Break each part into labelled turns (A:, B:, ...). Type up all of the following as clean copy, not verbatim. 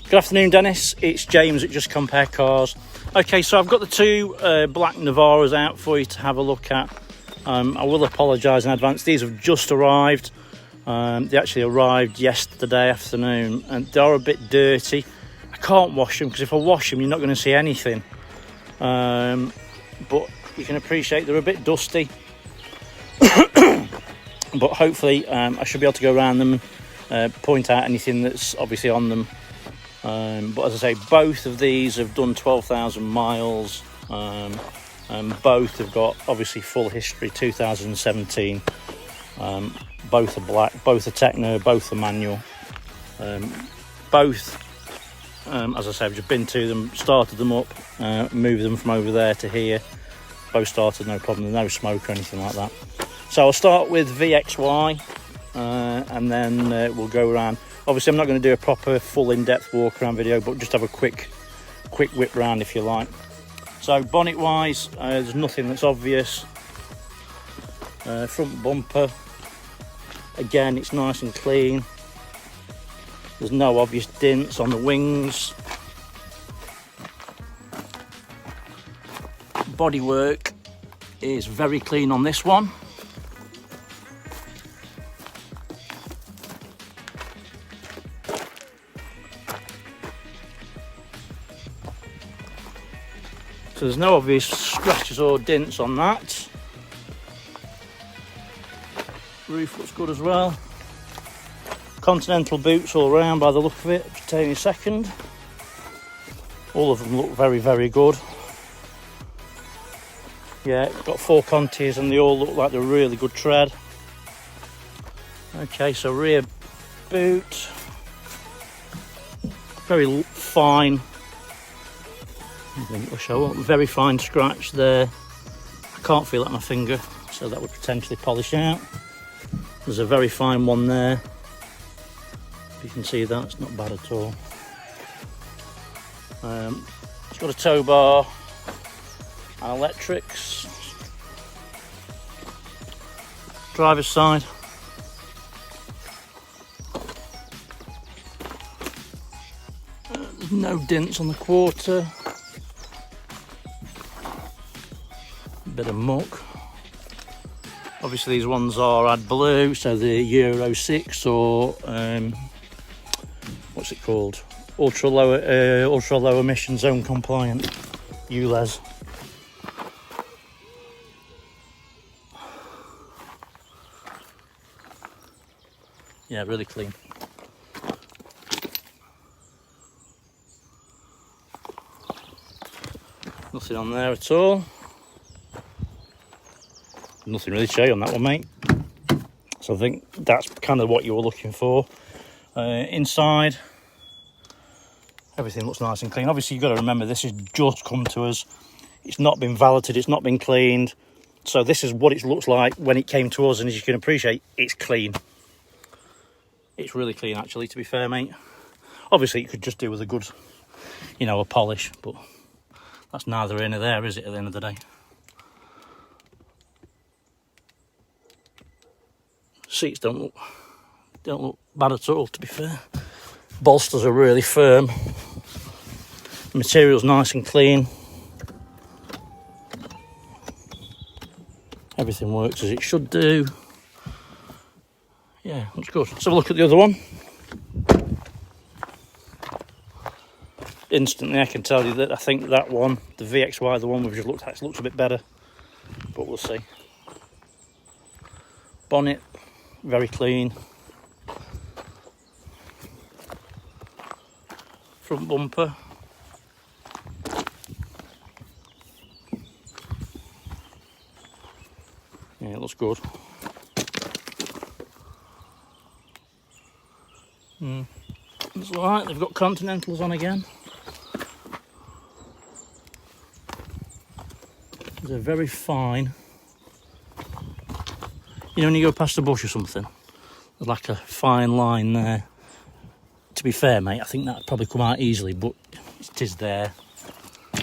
A: Good afternoon, Dennis. It's James at Just Compare Cars. Okay, so I've got the two black Navaras out for you to have a look at. I will apologise in advance. These have just arrived. They actually arrived yesterday afternoon and they are a bit dirty. I can't wash them because if I wash them, you're not going to see anything. But you can appreciate they're a bit dusty. But hopefully I should be able to go around them and point out anything that's obviously on them. But as I say, both of these have done 12,000 miles. And both have got obviously full history, 2017. Both are black, both are Tekna, both are manual. Both, as I say, I've just been to them, started them up, moved them from over there to here. Both started, no problem, no smoke or anything like that. So I'll start with VXY and then we'll go around. Obviously I'm not going to do a proper full in-depth walk around video, but just have a quick whip round if you like. So bonnet wise, there's nothing that's obvious. Front bumper, again it's nice and clean. There's no obvious dents on the wings. Bodywork is very clean on this one. So there's no obvious scratches or dents on that. Roof looks good as well. Continental boots all around by the look of it. Just take me a second. All of them look very, very good. Yeah, got 4 Contis and they all look like they're really good tread. Okay, so rear boot. Very fine. I think it'll show up. Very fine scratch there. I can't feel it on my finger, so that would potentially polish out. There's a very fine one there. If you can see that, it's not bad at all. It's got a tow bar and electrics. Driver's side. There's no dents on the quarter. Bit of muck. Obviously these ones are AdBlue, so the Euro 6 or what's it called? Ultra low emission zone compliant ULEZ. Yeah, really clean. Nothing on there at all. Nothing really to show you on that one, mate. So I think that's kind of what you were looking for. Inside, everything looks nice and clean. Obviously, you've got to remember this has just come to us. It's not been valeted, it's not been cleaned. So this is what it looks like when it came to us, and as you can appreciate, it's clean. It's really clean, actually, to be fair, mate. Obviously, you could just do with a good, you know, a polish, but that's neither here nor there, is it, at the end of the day? Seats don't look bad at all, to be fair. Bolsters are really firm. The material's nice and clean. Everything works as it should do. Yeah, looks good. Let's have a look at the other one. Instantly I can tell you that I think that one, the VXY, the one we've just looked at, looks a bit better, but we'll see. Bonnet, very clean. Front bumper. Yeah, it looks good. It's alright, they've got Continentals on again. They're very fine. You know when you go past a bush or something, there's like a fine line there. To be fair, mate, I think that'd probably come out easily, but it is there. In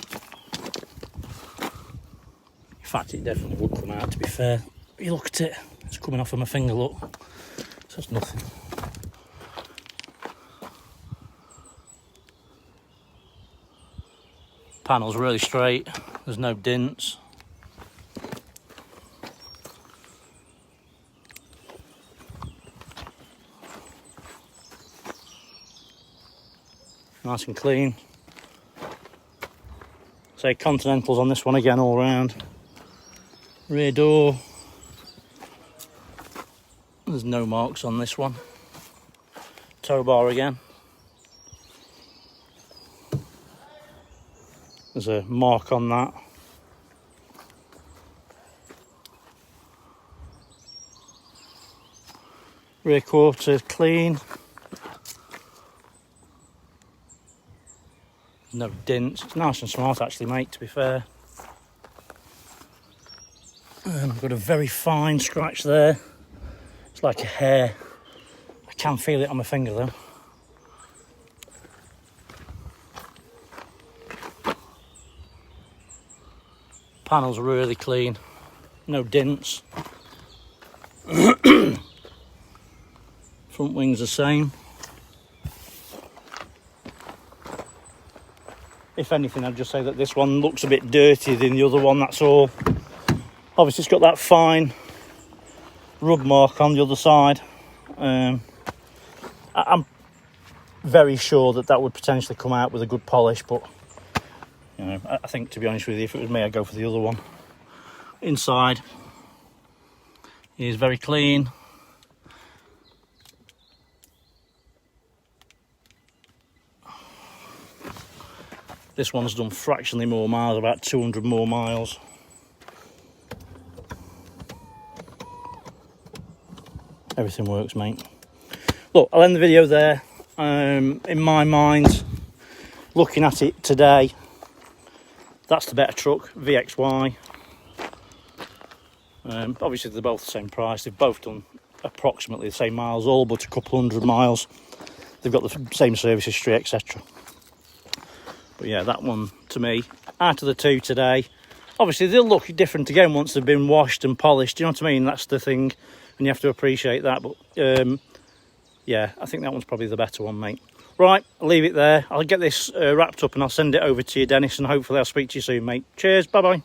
A: fact, it definitely would come out, to be fair. You look at it, it's coming off of my finger, look. So it's nothing. Panel's really straight, there's no dents. Nice and clean. Say Continentals on this one again all round. Rear door. There's no marks on this one. Tow bar again. There's a mark on that. Rear quarter clean. No dents. It's nice and smart actually, mate, to be fair. I've got a very fine scratch there. It's like a hair. I can feel it on my finger though. Panel's really clean. No dents. Front wing's the same. If anything, I'd just say that this one looks a bit dirtier than the other one, that's all. Obviously, it's got that fine rub mark on the other side. I'm very sure that would potentially come out with a good polish, but you know, I think, to be honest with you, if it was me, I'd go for the other one. Inside is very clean. This one's done fractionally more miles, about 200 more miles. Everything works, mate. Look, I'll end the video there. In my mind, looking at it today, that's the better truck, VXY. Obviously, they're both the same price. They've both done approximately the same miles, all but a couple hundred miles. They've got the same service history, etc. But yeah, that one, to me, out of the two today, obviously they'll look different again once they've been washed and polished. Do you know what I mean? That's the thing, and you have to appreciate that. But yeah, I think that one's probably the better one, mate. Right, I'll leave it there. I'll get this wrapped up and I'll send it over to you, Dennis, and hopefully I'll speak to you soon, mate. Cheers, bye-bye.